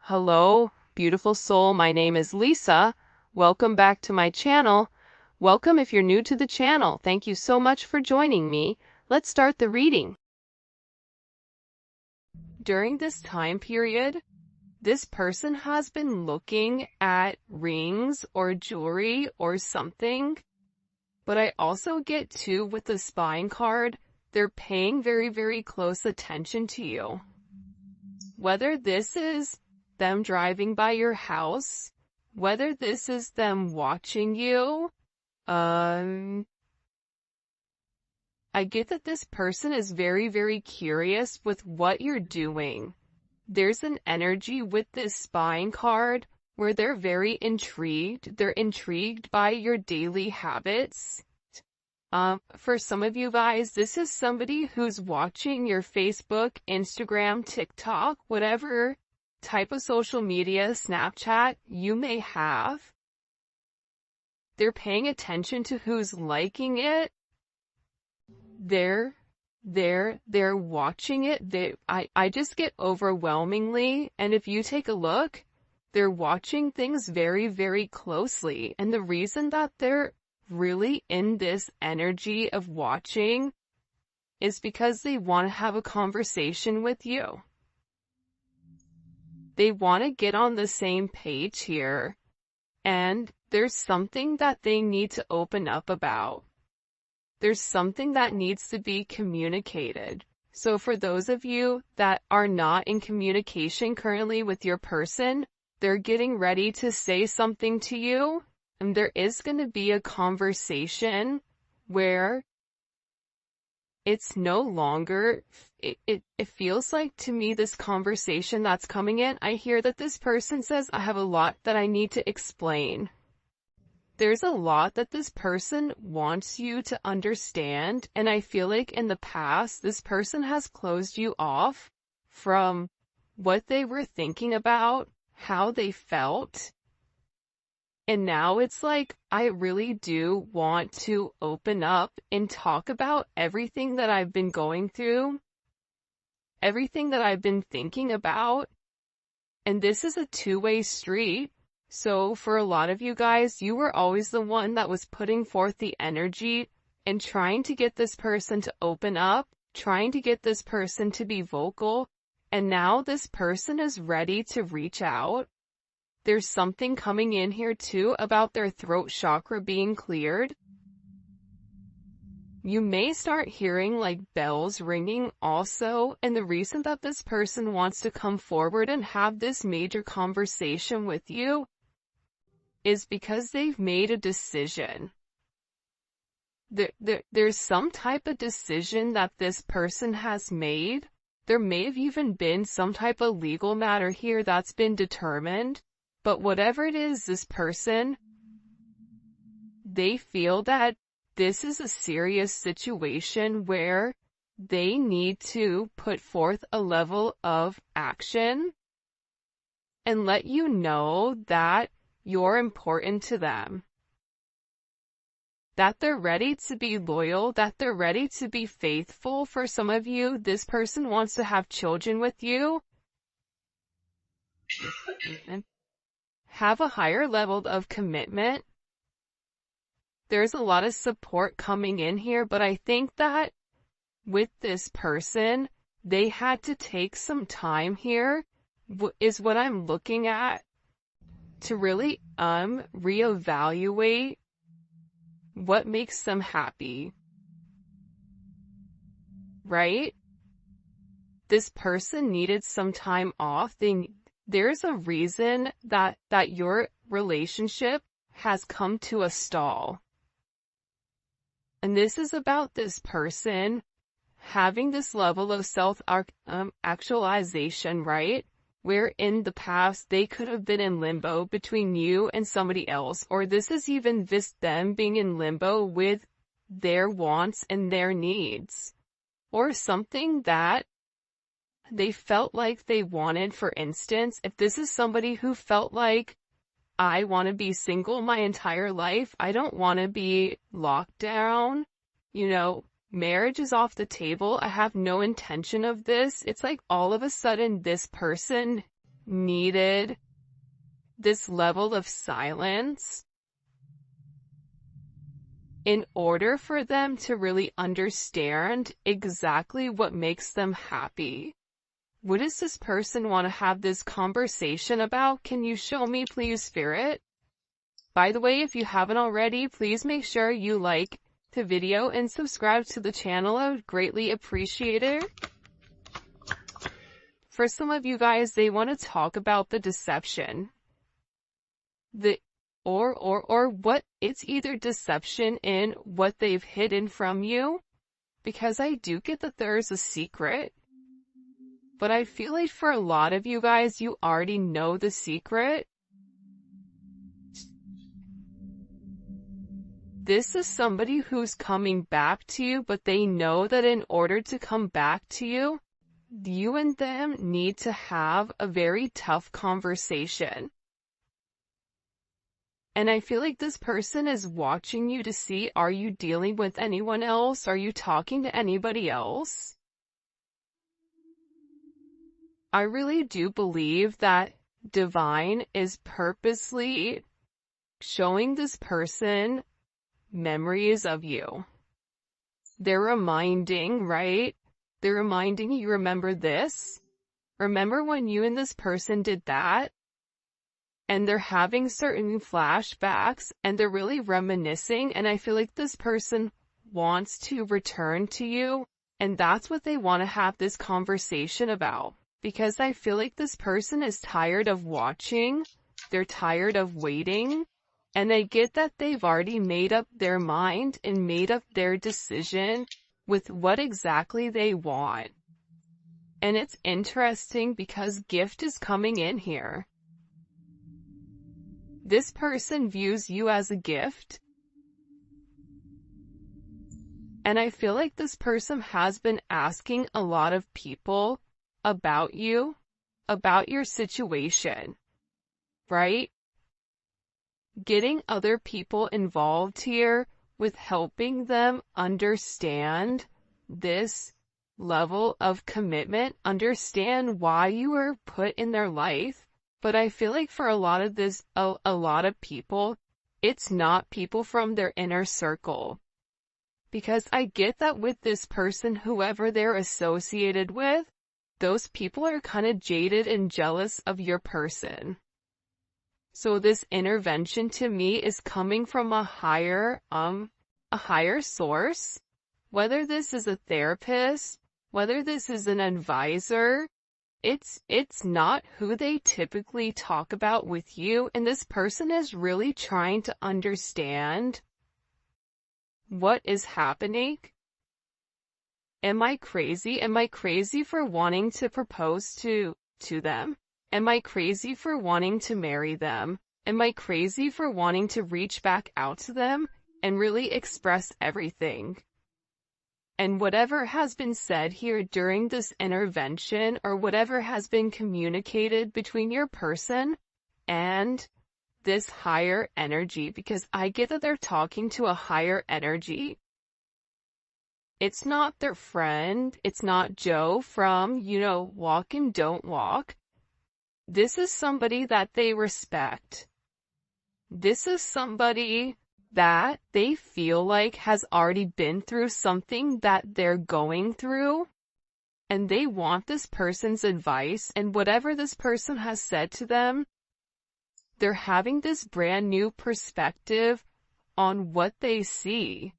Hello, beautiful soul. My name is Lisa. Welcome back to my channel. Welcome if you're new to the channel. Thank you so much for joining me. Let's start the reading. During this time period, this person has been looking at rings or jewelry or something. But I also get too with the spine card, they're paying very, very close attention to you. Whether this is them driving by your house, whether this is them watching you, I get that this person is very, very curious with what you're doing. There's an energy with this spine card where they're very intrigued. They're intrigued by your daily habits. For some of you guys, this is somebody who's watching your Facebook, Instagram, TikTok, whatever type of social media, Snapchat you may have. They're paying attention to who's liking it. They're watching it. I just get overwhelmingly, and if you take a look, they're watching things very, very closely. And the reason that they're really in this energy of watching is because they want to have a conversation with you. They want to get on the same page here, and there's something that they need to open up about. There's something that needs to be communicated. So for those of you that are not in communication currently with your person, they're getting ready to say something to you. And there is going to be a conversation where it's no longer, it feels like to me this conversation that's coming in, I hear that this person says, I have a lot that I need to explain. There's a lot that this person wants you to understand, and I feel like in the past, this person has closed you off from what they were thinking about, how they felt. And now it's like, I really do want to open up and talk about everything that I've been going through, everything that I've been thinking about. And this is a two-way street. So for a lot of you guys, you were always the one that was putting forth the energy and trying to get this person to open up, trying to get this person to be vocal. And now this person is ready to reach out. There's something coming in here too about their throat chakra being cleared. You may start hearing like bells ringing also, and the reason that this person wants to come forward and have this major conversation with you is because they've made a decision. There's some type of decision that this person has made. There may have even been some type of legal matter here that's been determined. But whatever it is, this person, they feel that this is a serious situation where they need to put forth a level of action and let you know that you're important to them. That they're ready to be loyal, that they're ready to be faithful. For some of you, this person wants to have children with you. Have a higher level of commitment. There's a lot of support coming in here, but I think that with this person, they had to take some time here, is what I'm looking at, to really reevaluate what makes them happy. Right? This person needed some time off. There's a reason that your relationship has come to a stall. And this is about this person having this level of self-actualization, right? Where in the past they could have been in limbo between you and somebody else, or this is even just them being in limbo with their wants and their needs, or something that they felt like they wanted. For instance, if this is somebody who felt like, I want to be single my entire life, I don't want to be locked down, marriage is off the table, I have no intention of this. It's like all of a sudden this person needed this level of silence in order for them to really understand exactly what makes them happy. What does this person want to have this conversation about? Can you show me, please, Spirit? By the way, if you haven't already, please make sure you like the video and subscribe to the channel. I would greatly appreciate it. For some of you guys, they want to talk about the deception. Or what, it's either deception in what they've hidden from you, because I do get that there's a secret, but I feel like for a lot of you guys, you already know the secret. This is somebody who's coming back to you, but they know that in order to come back to you, you and them need to have a very tough conversation. And I feel like this person is watching you to see, are you dealing with anyone else? Are you talking to anybody else? I really do believe that Divine is purposely showing this person memories of you. They're reminding, right? They're reminding you, remember this? Remember when you and this person did that? And they're having certain flashbacks and they're really reminiscing, and I feel like this person wants to return to you, and that's what they want to have this conversation about. Because I feel like this person is tired of watching, they're tired of waiting, and I get that they've already made up their mind and made up their decision with what exactly they want. And it's interesting because gift is coming in here. This person views you as a gift. And I feel like this person has been asking a lot of people about you, about your situation, right? Getting other people involved here with helping them understand this level of commitment, understand why you were put in their life. But I feel like for a lot of people, it's not people from their inner circle. Because I get that with this person, whoever they're associated with, those people are kind of jaded and jealous of your person. So this intervention to me is coming from a higher source. Whether this is a therapist, whether this is an advisor, it's not who they typically talk about with you, and this person is really trying to understand what is happening. Am I crazy? Am I crazy for wanting to propose to them? Am I crazy for wanting to marry them? Am I crazy for wanting to reach back out to them and really express everything? And whatever has been said here during this intervention, or whatever has been communicated between your person and this higher energy, because I get that they're talking to a higher energy. It's not their friend. It's not Joe from, Walk and Don't Walk. This is somebody that they respect. This is somebody that they feel like has already been through something that they're going through, and they want this person's advice, and whatever this person has said to them, they're having this brand new perspective on what they see.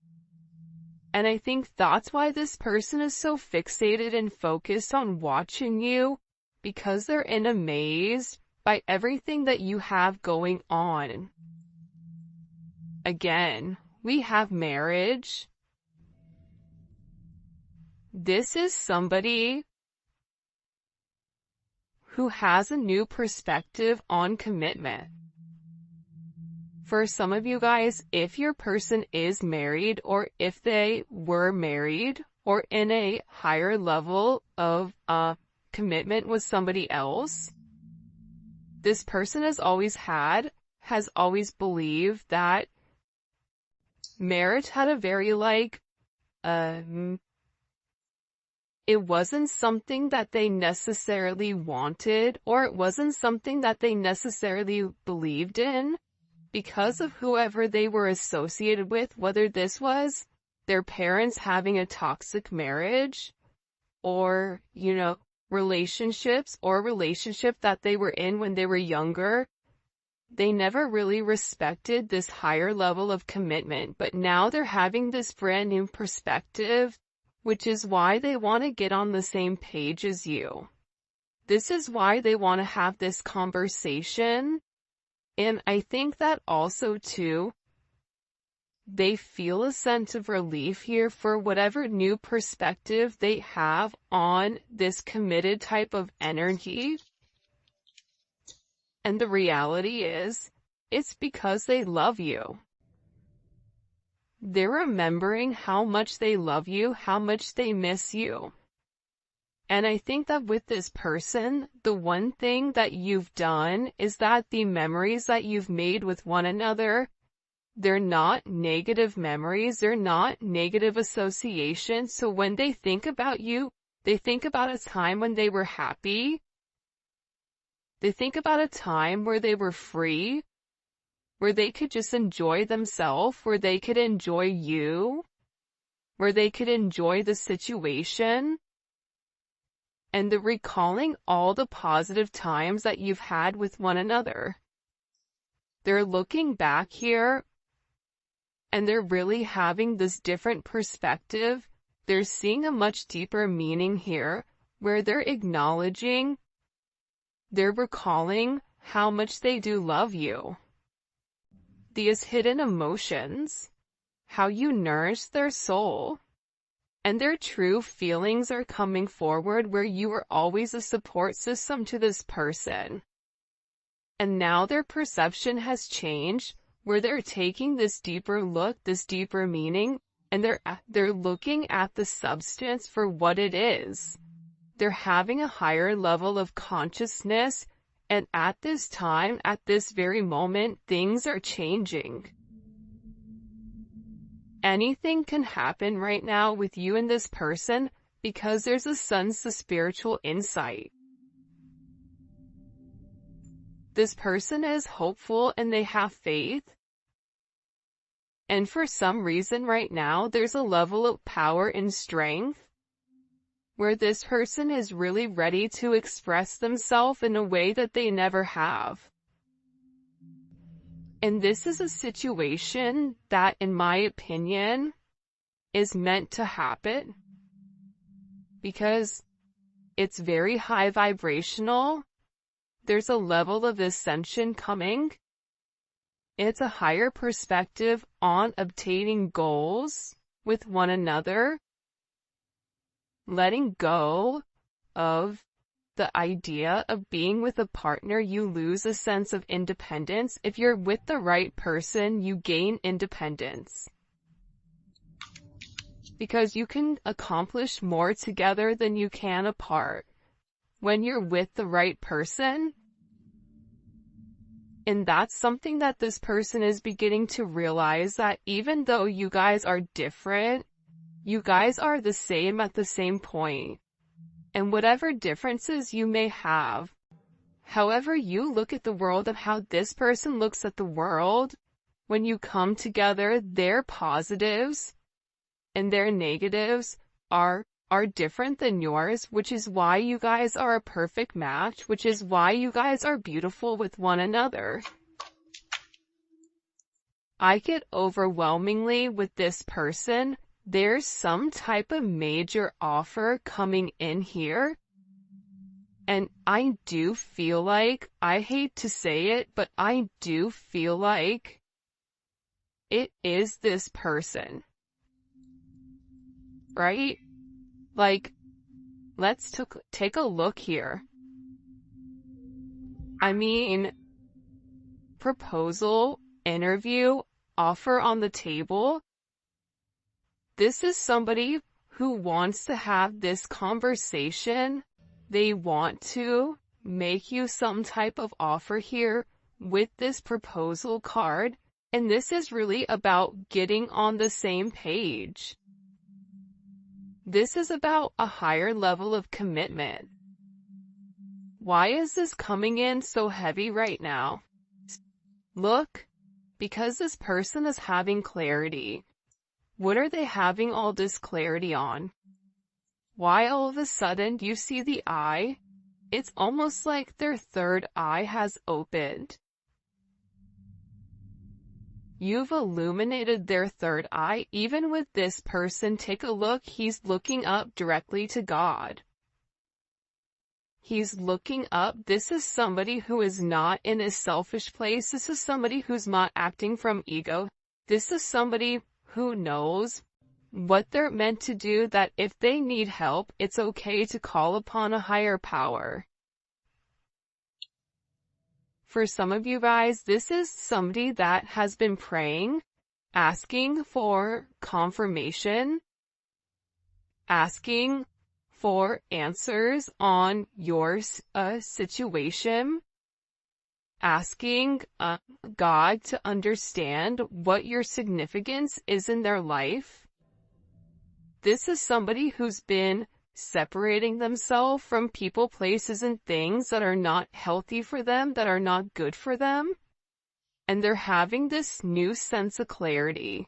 And I think that's why this person is so fixated and focused on watching you, because they're in a maze by everything that you have going on. Again, we have marriage. This is somebody who has a new perspective on commitment. For some of you guys, if your person is married, or if they were married, or in a higher level of commitment with somebody else, this person has always believed that marriage had a very It wasn't something that they necessarily wanted, or it wasn't something that they necessarily believed in because of whoever they were associated with, whether this was their parents having a toxic marriage, or, relationships, or a relationship that they were in when they were younger. They never really respected this higher level of commitment, but now they're having this brand new perspective, which is why they want to get on the same page as you. This is why they want to have this conversation. And I think that also too, they feel a sense of relief here for whatever new perspective they have on this committed type of energy. And the reality is, it's because they love you. They're remembering how much they love you, how much they miss you. And I think that with this person, the one thing that you've done is that the memories that you've made with one another, they're not negative memories, they're not negative associations. So when they think about you, they think about a time when they were happy. They think about a time where they were free, where they could just enjoy themselves, where they could enjoy you, where they could enjoy the situation. And they're recalling all the positive times that you've had with one another. They're looking back here, and they're really having this different perspective. They're seeing a much deeper meaning here, where they're acknowledging, they're recalling how much they do love you. These hidden emotions, how you nourish their soul, and their true feelings are coming forward where you were always a support system to this person. And now their perception has changed, where they're taking this deeper look, this deeper meaning, and they're looking at the substance for what it is. They're having a higher level of consciousness, and at this time, at this very moment, things are changing. Anything can happen right now with you and this person because there's a sense of spiritual insight. This person is hopeful and they have faith. And for some reason right now, there's a level of power and strength where this person is really ready to express themselves in a way that they never have. And this is a situation that, in my opinion, is meant to happen because it's very high vibrational. There's a level of ascension coming. It's a higher perspective on obtaining goals with one another. Letting go of the idea of being with a partner, you lose a sense of independence. If you're with the right person, you gain independence. Because you can accomplish more together than you can apart. When you're with the right person, and that's something that this person is beginning to realize, that even though you guys are different, you guys are the same at the same point. And whatever differences you may have, however you look at the world and how this person looks at the world, when you come together, their positives and their negatives are different than yours, which is why you guys are a perfect match, which is why you guys are beautiful with one another. I get overwhelmingly with this person, there's some type of major offer coming in here. And I do feel like, I hate to say it, but I do feel like it is this person. Right? Like, let's take a look here. I mean, proposal, interview, offer on the table. This is somebody who wants to have this conversation. They want to make you some type of offer here with this proposal card. And this is really about getting on the same page. This is about a higher level of commitment. Why is this coming in so heavy right now? Look, because this person is having clarity. What are they having all this clarity on? Why all of a sudden you see the eye? It's almost like their third eye has opened. You've illuminated their third eye. Even with this person, take a look, he's looking up directly to God. He's looking up. This is somebody who is not in a selfish place. This is somebody who's not acting from ego. This is somebody who knows what they're meant to do, that if they need help, it's okay to call upon a higher power. For some of you guys, this is somebody that has been praying, asking for confirmation, asking for answers on your situation, asking God to understand what your significance is in their life. This is somebody who's been separating themselves from people, places, and things that are not healthy for them, that are not good for them. And they're having this new sense of clarity.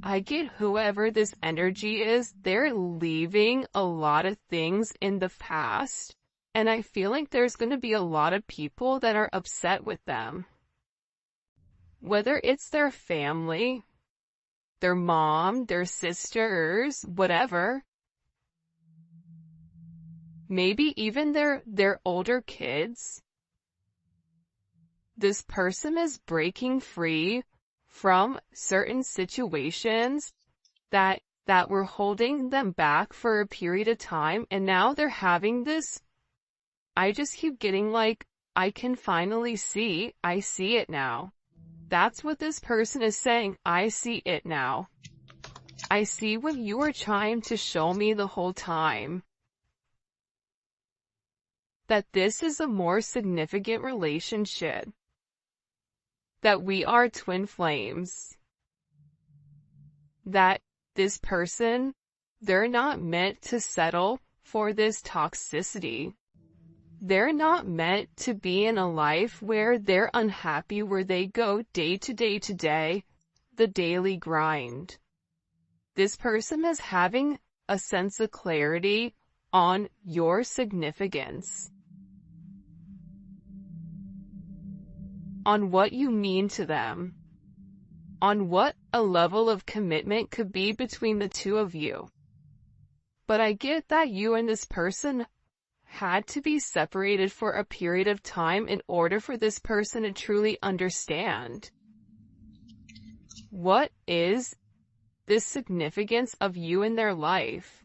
I get whoever this energy is, they're leaving a lot of things in the past. And I feel like there's going to be a lot of people that are upset with them. Whether it's their family, their mom, their sisters, whatever. Maybe even their older kids. This person is breaking free from certain situations that were holding them back for a period of time, and now they're having this. I just keep getting like, I can finally see, I see it now. That's what this person is saying. I see it now. I see what you were trying to show me the whole time. That this is a more significant relationship. That we are twin flames. That this person, they're not meant to settle for this toxicity. They're not meant to be in a life where they're unhappy, where they go day to day, the daily grind. This person is having a sense of clarity on your significance, on what you mean to them, on what a level of commitment could be between the two of you. But I get that you and this person had to be separated for a period of time in order for this person to truly understand what is the significance of you in their life.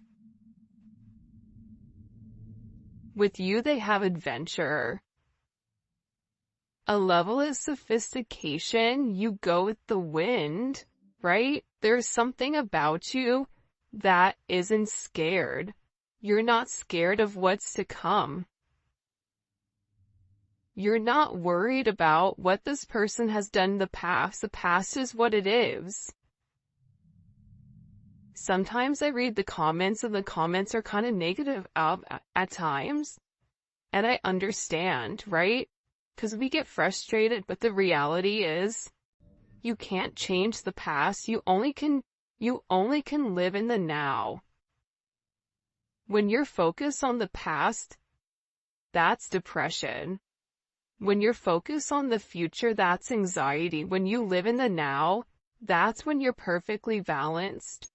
With you, they have adventure, a level of sophistication. You go with the wind, right? There's something about you that isn't scared. You're not scared of what's to come. You're not worried about what this person has done in the past. The past is what it is. Sometimes I read the comments, and the comments are kind of negative at times. And I understand, right? Because we get frustrated, but the reality is, you can't change the past. You only can live in the now. When you're focused on the past, that's depression. When you're focused on the future, that's anxiety. When you live in the now, that's when you're perfectly balanced.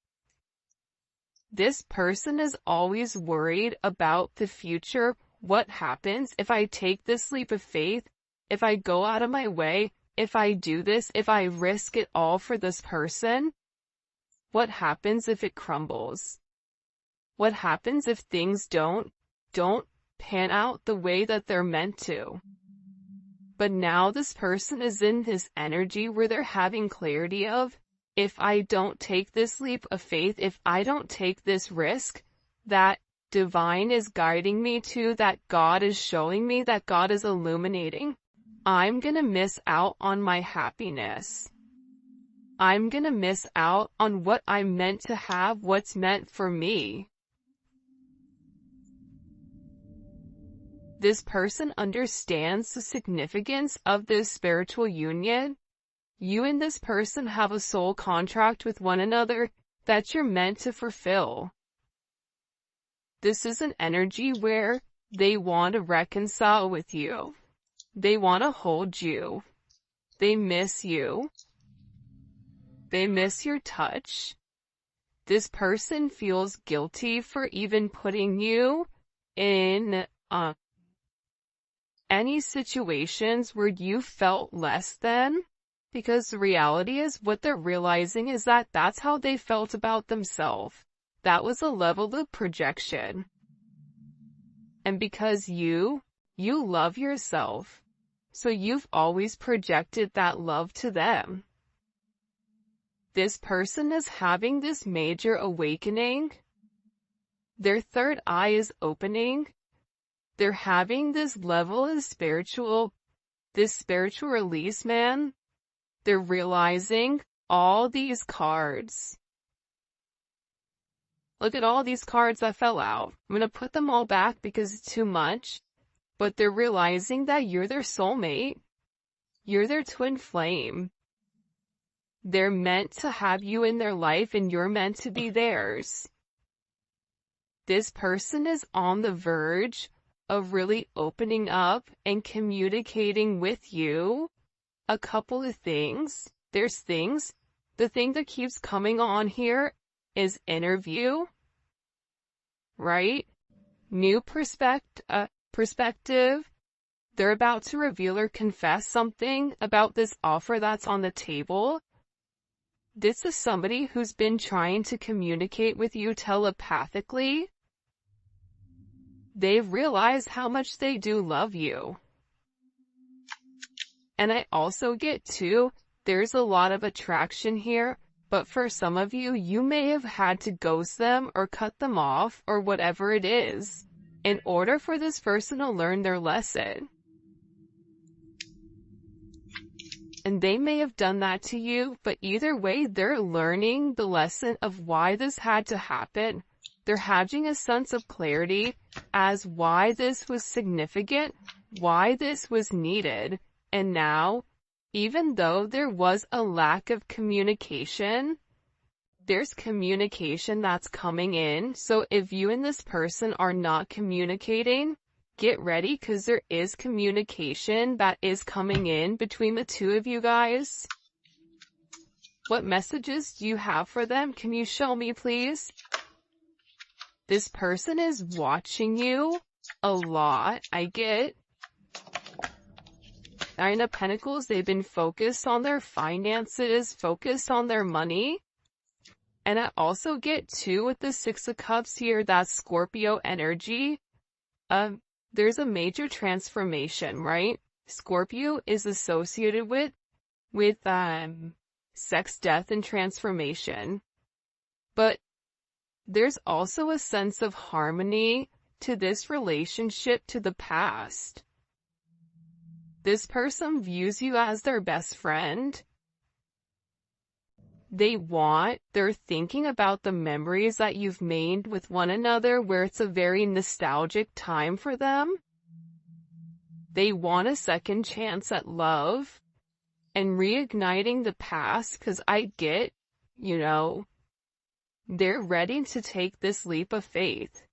This person is always worried about the future. What happens if I take this leap of faith? If I go out of my way? If I do this? If I risk it all for this person? What happens if it crumbles? What happens if things don't pan out the way that they're meant to? But now this person is in this energy where they're having clarity of, if I don't take this leap of faith, if I don't take this risk, that divine is guiding me to, that God is showing me, that God is illuminating, I'm gonna miss out on my happiness. I'm gonna miss out on what I'm meant to have, what's meant for me. This person understands the significance of this spiritual union. You and this person have a soul contract with one another that you're meant to fulfill. This is an energy where they want to reconcile with you. They want to hold you. They miss you. They miss your touch. This person feels guilty for even putting you in any situations where you felt less than, because the reality is what they're realizing is that that's how they felt about themselves. That was a level of projection. And because you love yourself, so you've always projected that love to them. This person is having this major awakening. Their third eye is opening. They're having this level of spiritual release, man. They're realizing all these cards. Look at all these cards that fell out. I'm going to put them all back because it's too much. But they're realizing that you're their soulmate. You're their twin flame. They're meant to have you in their life and you're meant to be theirs. This person is on the verge of really opening up and communicating with you a couple of things. There's things. The thing that keeps coming on here is interview, right? New perspective. They're about to reveal or confess something about this offer that's on the table. This is somebody who's been trying to communicate with you telepathically. They've realized how much they do love you. And I also get too, there's a lot of attraction here, but for some of you, you may have had to ghost them or cut them off or whatever it is in order for this person to learn their lesson. And they may have done that to you, but either way, they're learning the lesson of why this had to happen. They're having a sense of clarity as why this was significant, why this was needed. And now, even though there was a lack of communication, there's communication that's coming in. So if you and this person are not communicating, get ready because there is communication that is coming in between the two of you guys. What messages do you have for them? Can you show me, please? This person is watching you a lot. I get Nine of Pentacles. They've been focused on their finances, focused on their money. And I also get two with the Six of Cups here. That's Scorpio energy. There's a major transformation, right? Scorpio is associated with sex, death, and transformation. But there's also a sense of harmony to this relationship to the past. This person views you as their best friend. They're thinking about the memories that you've made with one another where it's a very nostalgic time for them. They want a second chance at love and reigniting the past because I get, they're ready to take this leap of faith.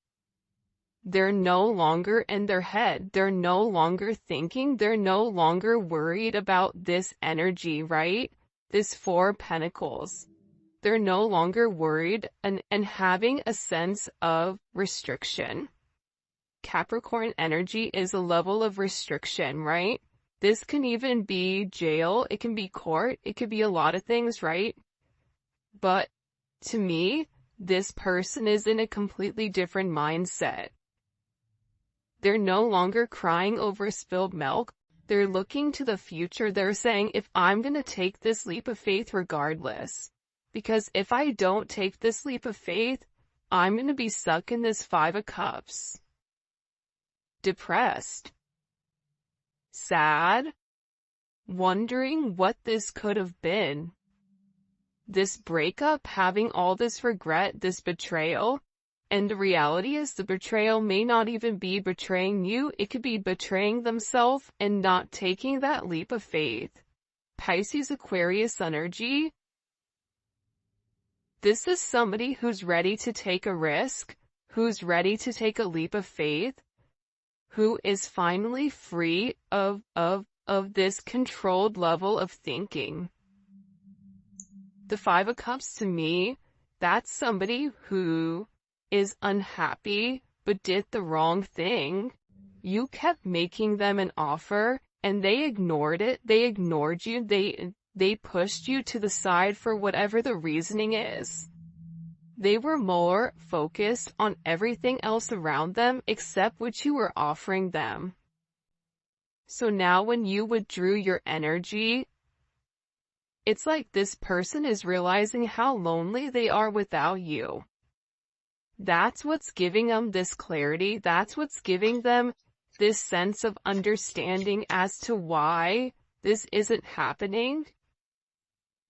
They're no longer in their head. They're no longer thinking. They're no longer worried about this energy, right? This Four of Pentacles. They're no longer worried and having a sense of restriction. Capricorn energy is a level of restriction, right? This can even be jail. It can be court. It could be a lot of things, right? But to me, this person is in a completely different mindset. They're no longer crying over spilled milk. They're looking to the future. They're saying, if I'm going to take this leap of faith regardless, because if I don't take this leap of faith, I'm going to be stuck in this Five of Cups. Depressed. Sad. Wondering what this could have been. this breakup, having all this regret, this betrayal. And the reality is the betrayal may not even be betraying you. It could be betraying themselves and not taking that leap of faith. Pisces Aquarius energy. This is somebody who's ready to take a risk, who's ready to take a leap of faith, who is finally free of this controlled level of thinking. The Five of Cups, to me, that's somebody who is unhappy but did the wrong thing. You kept making them an offer and they ignored it. They ignored you. They pushed you to the side for whatever the reasoning is. They were more focused on everything else around them except what you were offering them. So now when you withdrew your energy, it's like this person is realizing how lonely they are without you. That's what's giving them this clarity. That's what's giving them this sense of understanding as to why this isn't happening.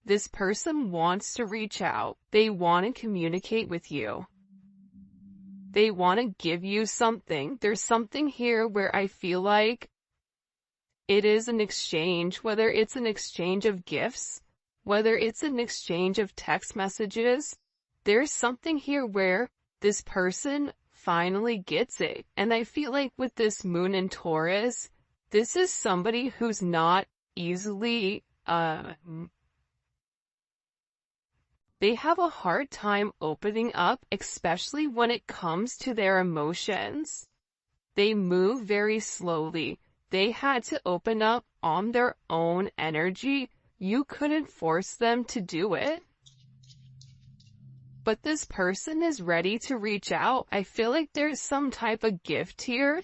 This person wants to reach out. They want to communicate with you. They want to give you something. There's something here where I feel like it is an exchange, whether it's an exchange of gifts, whether it's an exchange of text messages. There's something here where this person finally gets it. And I feel like with this moon in Taurus, this is somebody who's not easily, they have a hard time opening up, especially when it comes to their emotions. They move very slowly. They had to open up on their own energy. You couldn't force them to do it. But this person is ready to reach out. I feel like there's some type of gift here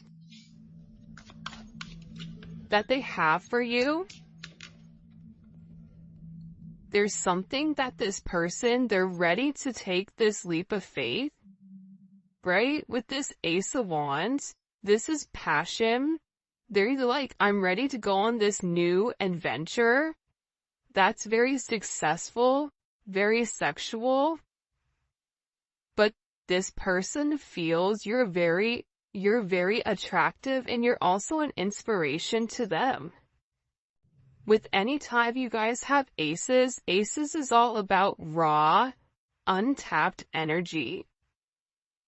that they have for you. There's something that this person, they're ready to take this leap of faith, right? With this Ace of Wands, this is passion. They're like, I'm ready to go on this new adventure. That's very successful, very sexual. But this person feels you're very attractive and you're also an inspiration to them. With any time you guys have aces is all about raw, untapped energy.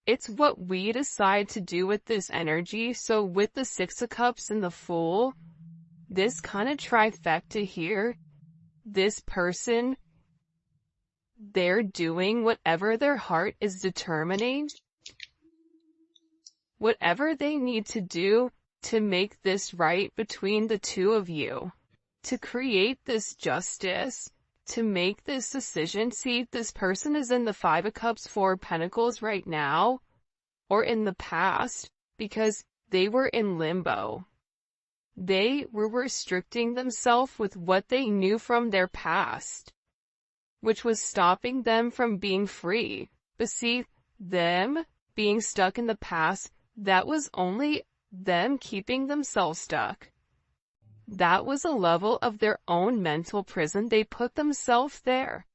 It's what we decide to do with this energy. So with the Six of Cups and the Fool, this kind of trifecta here, this person, they're doing whatever their heart is determining, whatever they need to do to make this right between the two of you, to create this justice, to make this decision. See, this person is in the Five of Cups, Four of Pentacles right now, or in the past, because they were in limbo. They were restricting themselves with what they knew from their past, which was stopping them from being free. But see, them being stuck in the past, that was only them keeping themselves stuck. That was a level of their own mental prison. They put themselves there.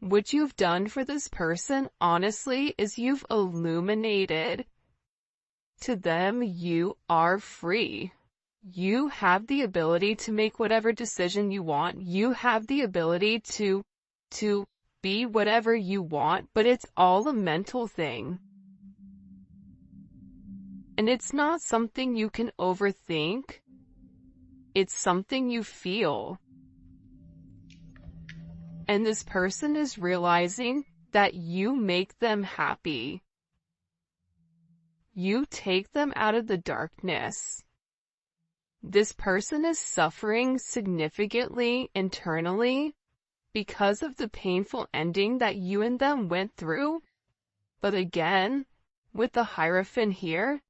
What you've done for this person, honestly, is you've illuminated to them you are free. You have the ability to make whatever decision you want. You have the ability to be whatever you want, but it's all a mental thing. And it's not something you can overthink. It's something you feel. And this person is realizing that you make them happy. You take them out of the darkness. This person is suffering significantly internally because of the painful ending that you and them went through. But again, with the Hierophant here,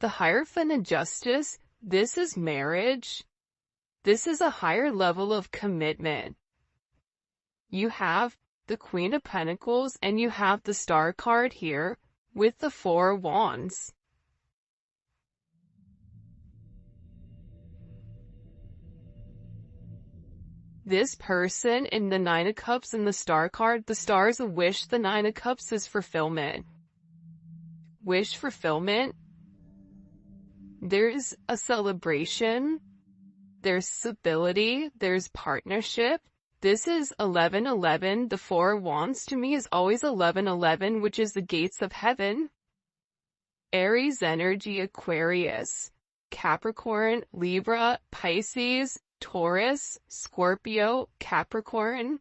the Hierophant in Justice, this is marriage. This is a higher level of commitment. You have the Queen of Pentacles and you have the Star card here with the Four of Wands. This person in the Nine of Cups and the Star card, the Star's a wish, the Nine of Cups is fulfillment. Wish fulfillment. There's a celebration. There's stability. There's partnership. This is 1111. The Four of Wands to me is always 1111, which is the gates of heaven. Aries energy, Aquarius, Capricorn, Libra, Pisces, Taurus, Scorpio, Capricorn.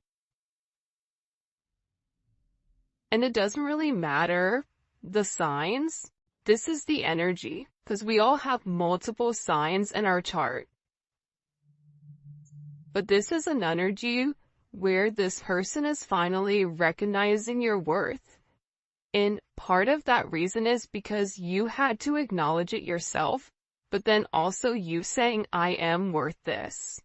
And it doesn't really matter the signs. This is the energy, because we all have multiple signs in our chart. But this is an energy where this person is finally recognizing your worth. And part of that reason is because you had to acknowledge it yourself, but then also you saying, I am worth this.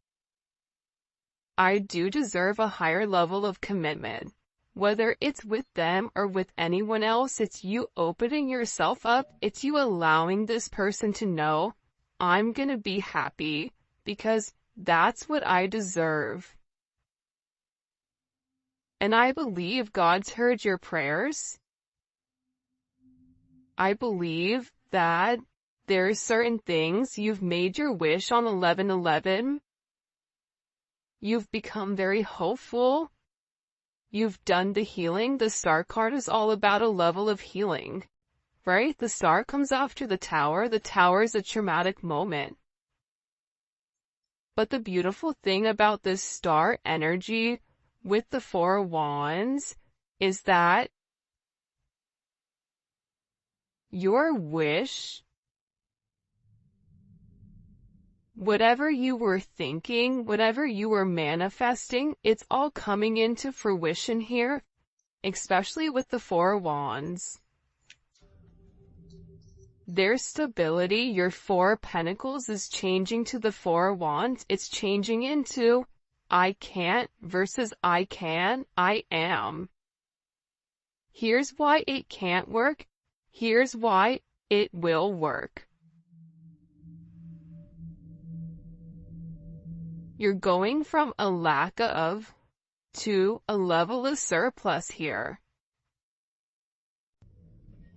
I do deserve a higher level of commitment. Whether it's with them or with anyone else, it's you opening yourself up. It's you allowing this person to know, I'm gonna be happy because that's what I deserve. And I believe God's heard your prayers. I believe that there are certain things you've made your wish on 1111. You've become very hopeful. You've done the healing. The Star card is all about a level of healing, right? The Star comes after the Tower. The Tower is a traumatic moment. But the beautiful thing about this Star energy with the Four of Wands is that your wish, whatever you were thinking, whatever you were manifesting, it's all coming into fruition here, especially with the Four of Wands. There's stability. Your Four of Pentacles is changing to the Four of Wands. It's changing into I can't versus I can, I am. Here's why it can't work. Here's why it will work. You're going from a lack of to a level of surplus here.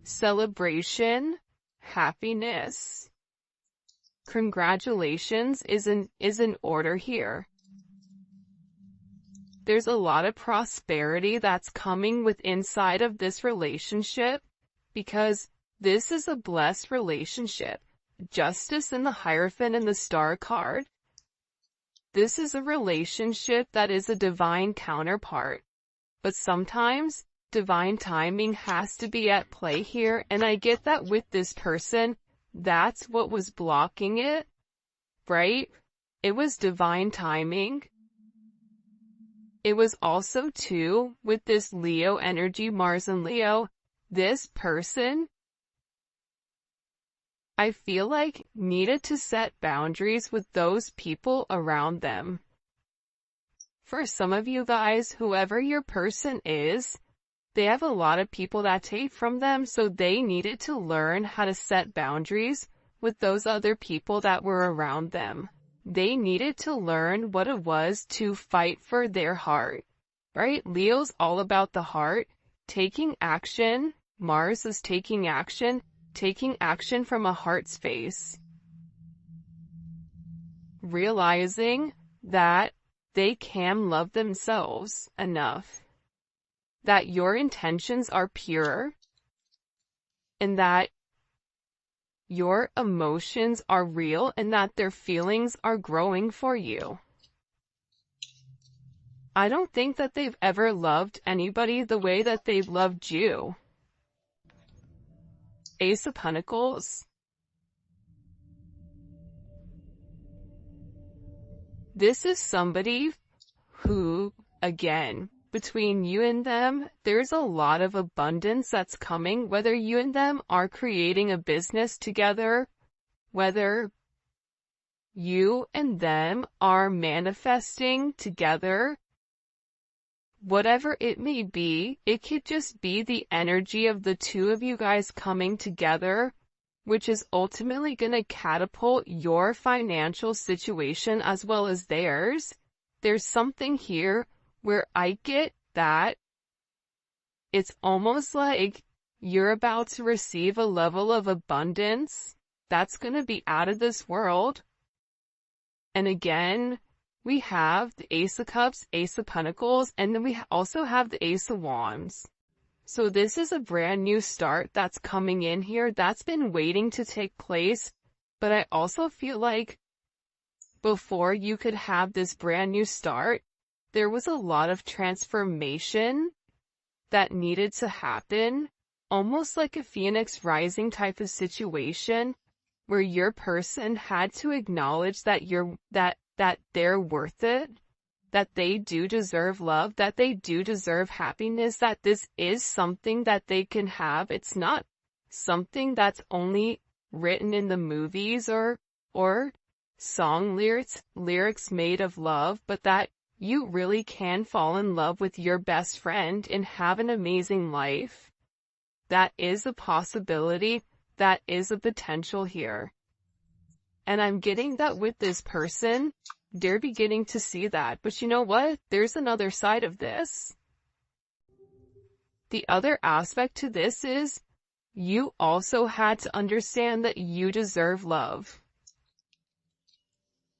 Celebration, happiness, congratulations is in order here. There's a lot of prosperity that's coming with inside of this relationship because this is a blessed relationship. Justice in the Hierophant and the Star card. This is a relationship that is a divine counterpart. But sometimes divine timing has to be at play here, and I get that with this person, that's what was blocking it, right? It was divine timing. It was also too, with this Leo energy, Mars and Leo, this person, I feel like, needed to set boundaries with those people around them. For some of you guys, whoever your person is, they have a lot of people that take from them, so they needed to learn how to set boundaries with those other people that were around them. They needed to learn what it was to fight for their heart, right? Leo's all about the heart, taking action. Mars is taking action from a heart space. Realizing that they can love themselves enough, that your intentions are pure, and that your emotions are real, and that their feelings are growing for you. I don't think that they've ever loved anybody the way that they've loved you. Ace of Pentacles. This is somebody who, again, between you and them, there's a lot of abundance that's coming, whether you and them are creating a business together, whether you and them are manifesting together, whatever it may be, it could just be the energy of the two of you guys coming together, which is ultimately going to catapult your financial situation as well as theirs, there's something here where I get that it's almost like you're about to receive a level of abundance that's going to be out of this world. And again, we have the Ace of Cups, Ace of Pentacles, and then we also have the Ace of Wands. So this is a brand new start that's coming in here that's been waiting to take place. But I also feel like before you could have this brand new start, there was a lot of transformation that needed to happen, almost like a phoenix rising type of situation where your person had to acknowledge that that they're worth it, that they do deserve love, that they do deserve happiness, that this is something that they can have. It's not something that's only written in the movies or song lyrics made of love, but that you really can fall in love with your best friend and have an amazing life. That is a possibility. That is a potential here. And I'm getting that with this person, they're beginning to see that. But you know what? There's another side of this. The other aspect to this is you also had to understand that you deserve love.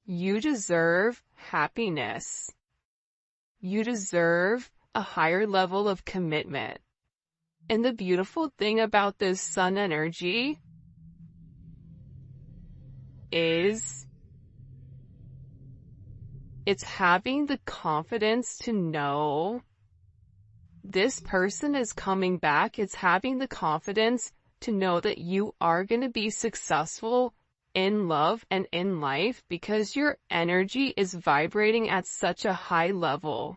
You deserve happiness. You deserve a higher level of commitment. And the beautiful thing about this sun energy is it's having the confidence to know this person is coming back. It's having the confidence to know that you are going to be successful in love and in life because your energy is vibrating at such a high level.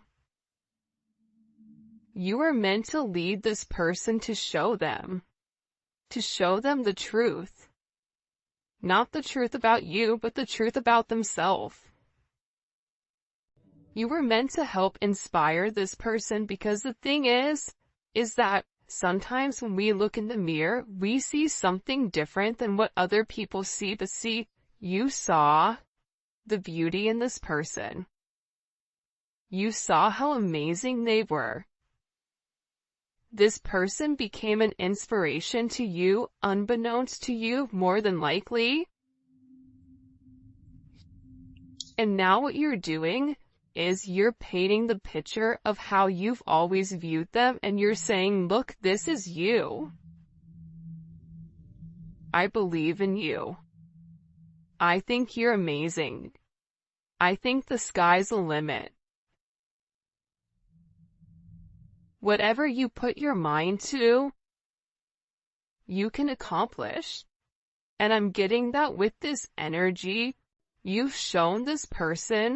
You are meant to lead this person to show them the truth. Not the truth about you, but the truth about themselves. You were meant to help inspire this person because the thing is that sometimes when we look in the mirror, we see something different than what other people see. But see, you saw the beauty in this person. You saw how amazing they were. This person became an inspiration to you, unbeknownst to you, more than likely. And now what you're doing is you're painting the picture of how you've always viewed them, and you're saying, look, this is you. I believe in you. I think you're amazing. I think the sky's the limit. Whatever you put your mind to, you can accomplish. And I'm getting that with this energy. You've shown this person